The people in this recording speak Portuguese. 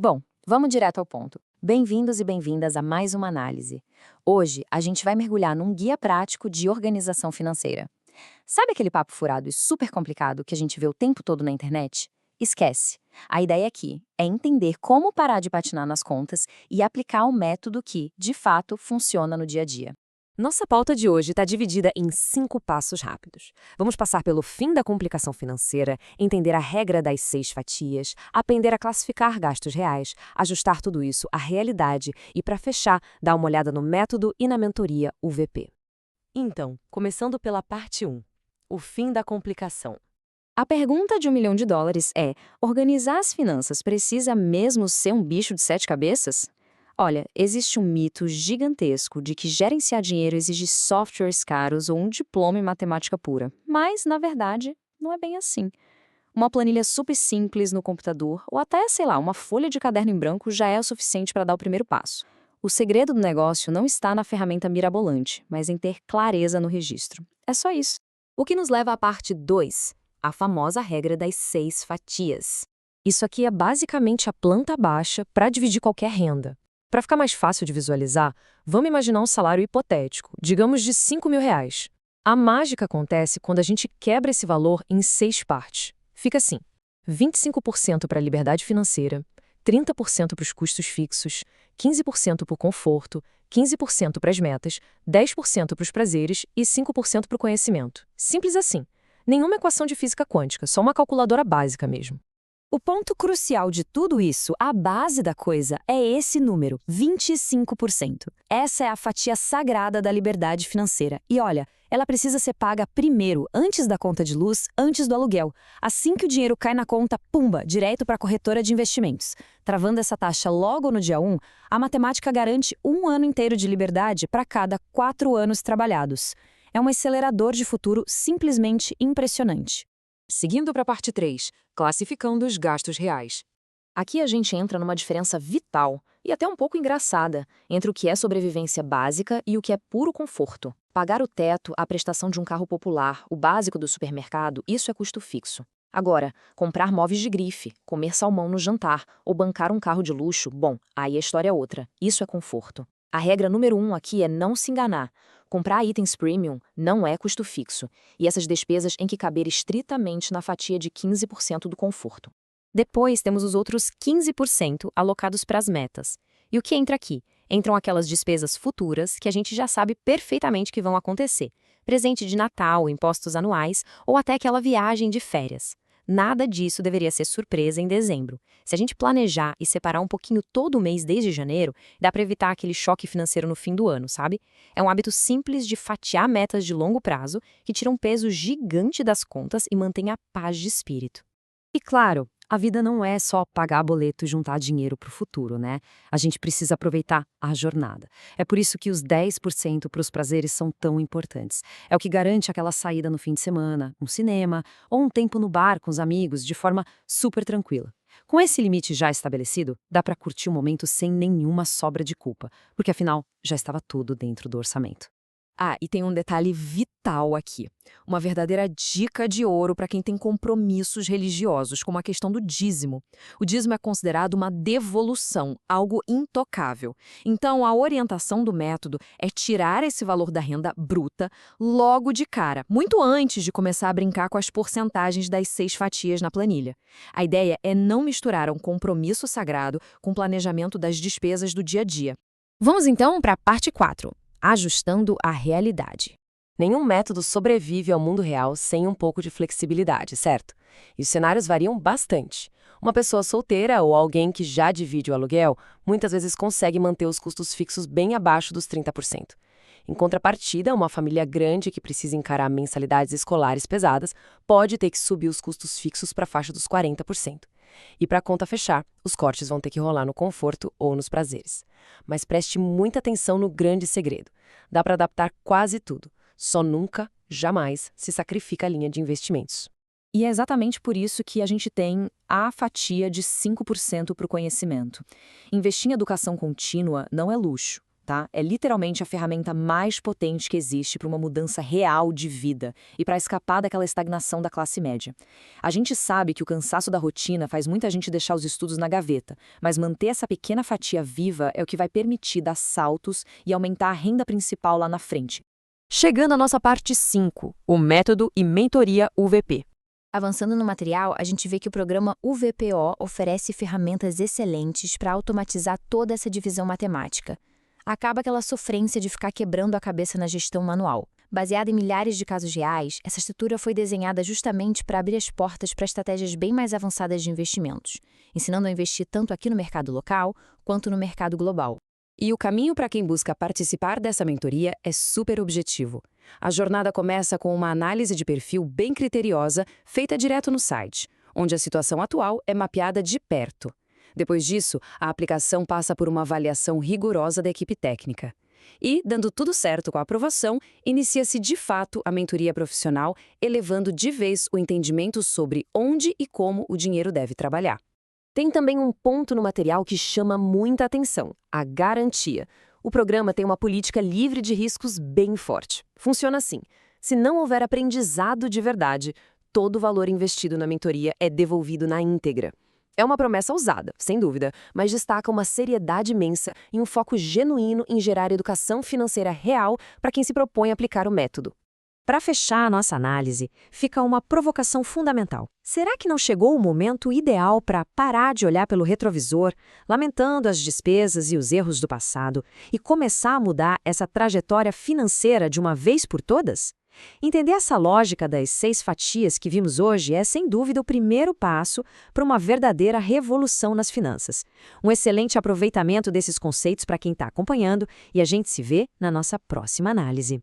Bom, vamos direto ao ponto. Bem-vindos e bem-vindas a mais uma análise. Hoje, a gente vai mergulhar num guia prático de organização financeira. Sabe aquele papo furado e super complicado que a gente vê o tempo todo na internet? Esquece. A ideia aqui é entender como parar de patinar nas contas e aplicar um método que, de fato, funciona no dia a dia. Nossa pauta de hoje está dividida em 5 passos rápidos. Vamos passar pelo fim da complicação financeira, entender a regra das 6 fatias, aprender a classificar gastos reais, ajustar tudo isso à realidade e, para fechar, dar uma olhada no método e na mentoria UVP. Então, começando pela parte 1, o fim da complicação. A pergunta de $1 milhão é: organizar as finanças precisa mesmo ser um bicho de 7 cabeças? Olha, existe um mito gigantesco de que gerenciar dinheiro exige softwares caros ou um diploma em matemática pura. Mas, na verdade, não é bem assim. Uma planilha super simples no computador, ou até, sei lá, uma folha de caderno em branco já é o suficiente para dar o primeiro passo. O segredo do negócio não está na ferramenta mirabolante, mas em ter clareza no registro. É só isso. O que nos leva à parte 2, a famosa regra das 6 fatias. Isso aqui é basicamente a planta baixa para dividir qualquer renda. Para ficar mais fácil de visualizar, vamos imaginar um salário hipotético, digamos de R$ 5.000. A mágica acontece quando a gente quebra esse valor em 6 partes. Fica assim: 25% para a liberdade financeira, 30% para os custos fixos, 15% para o conforto, 15% para as metas, 10% para os prazeres e 5% para o conhecimento. Simples assim. Nenhuma equação de física quântica, só uma calculadora básica mesmo. O ponto crucial de tudo isso, a base da coisa, é esse número, 25%. Essa é a fatia sagrada da liberdade financeira. E olha, ela precisa ser paga primeiro, antes da conta de luz, antes do aluguel. Assim que o dinheiro cai na conta, pumba, direto para a corretora de investimentos. Travando essa taxa logo no dia 1, a matemática garante um ano inteiro de liberdade para cada 4 anos trabalhados. É um acelerador de futuro simplesmente impressionante. Seguindo para a parte 3, classificando os gastos reais. Aqui a gente entra numa diferença vital e até um pouco engraçada entre o que é sobrevivência básica e o que é puro conforto. Pagar o teto, a prestação de um carro popular, o básico do supermercado, isso é custo fixo. Agora, comprar móveis de grife, comer salmão no jantar ou bancar um carro de luxo, bom, aí a história é outra. Isso é conforto. A regra número 1 aqui é não se enganar. Comprar itens premium não é custo fixo, e essas despesas têm que caber estritamente na fatia de 15% do conforto. Depois temos os outros 15% alocados para as metas. E o que entra aqui? Entram aquelas despesas futuras que a gente já sabe perfeitamente que vão acontecer. Presente de Natal, impostos anuais ou até aquela viagem de férias. Nada disso deveria ser surpresa em dezembro. Se a gente planejar e separar um pouquinho todo mês desde janeiro, dá para evitar aquele choque financeiro no fim do ano, sabe? É um hábito simples de fatiar metas de longo prazo que tira um peso gigante das contas e mantém a paz de espírito. E claro, a vida não é só pagar boleto e juntar dinheiro para o futuro, né? A gente precisa aproveitar a jornada. É por isso que os 10% para os prazeres são tão importantes. É o que garante aquela saída no fim de semana, um cinema ou um tempo no bar com os amigos de forma super tranquila. Com esse limite já estabelecido, dá para curtir o momento sem nenhuma sobra de culpa, porque afinal já estava tudo dentro do orçamento. Ah, e tem um detalhe vital aqui. Uma verdadeira dica de ouro para quem tem compromissos religiosos, como a questão do dízimo. O dízimo é considerado uma devolução, algo intocável. Então, a orientação do método é tirar esse valor da renda bruta logo de cara, muito antes de começar a brincar com as porcentagens das 6 fatias na planilha. A ideia é não misturar um compromisso sagrado com o planejamento das despesas do dia a dia. Vamos então para a parte 4. Ajustando a realidade. Nenhum método sobrevive ao mundo real sem um pouco de flexibilidade, certo? E os cenários variam bastante. Uma pessoa solteira ou alguém que já divide o aluguel muitas vezes consegue manter os custos fixos bem abaixo dos 30%. Em contrapartida, uma família grande que precisa encarar mensalidades escolares pesadas pode ter que subir os custos fixos para a faixa dos 40%. E para a conta fechar, os cortes vão ter que rolar no conforto ou nos prazeres. Mas preste muita atenção no grande segredo. Dá para adaptar quase tudo. Só nunca, jamais, se sacrifica a linha de investimentos. E é exatamente por isso que a gente tem a fatia de 5% para o conhecimento. Investir em educação contínua não é luxo, tá? É literalmente a ferramenta mais potente que existe para uma mudança real de vida e para escapar daquela estagnação da classe média. A gente sabe que o cansaço da rotina faz muita gente deixar os estudos na gaveta, mas manter essa pequena fatia viva é o que vai permitir dar saltos e aumentar a renda principal lá na frente. Chegando à nossa parte 5, o método e mentoria UVP. Avançando no material, a gente vê que o programa UVPO oferece ferramentas excelentes para automatizar toda essa divisão matemática. Acaba aquela sofrência de ficar quebrando a cabeça na gestão manual. Baseada em milhares de casos reais, essa estrutura foi desenhada justamente para abrir as portas para estratégias bem mais avançadas de investimentos, ensinando a investir tanto aqui no mercado local quanto no mercado global. E o caminho para quem busca participar dessa mentoria é super objetivo. A jornada começa com uma análise de perfil bem criteriosa, feita direto no site, onde a situação atual é mapeada de perto. Depois disso, a aplicação passa por uma avaliação rigorosa da equipe técnica. E, dando tudo certo com a aprovação, inicia-se de fato a mentoria profissional, elevando de vez o entendimento sobre onde e como o dinheiro deve trabalhar. Tem também um ponto no material que chama muita atenção: a garantia. O programa tem uma política livre de riscos bem forte. Funciona assim: se não houver aprendizado de verdade, todo o valor investido na mentoria é devolvido na íntegra. É uma promessa ousada, sem dúvida, mas destaca uma seriedade imensa e um foco genuíno em gerar educação financeira real para quem se propõe a aplicar o método. Para fechar a nossa análise, fica uma provocação fundamental. Será que não chegou o momento ideal para parar de olhar pelo retrovisor, lamentando as despesas e os erros do passado, e começar a mudar essa trajetória financeira de uma vez por todas? Entender essa lógica das 6 fatias que vimos hoje é, sem dúvida, o primeiro passo para uma verdadeira revolução nas finanças. Um excelente aproveitamento desses conceitos para quem está acompanhando, e a gente se vê na nossa próxima análise.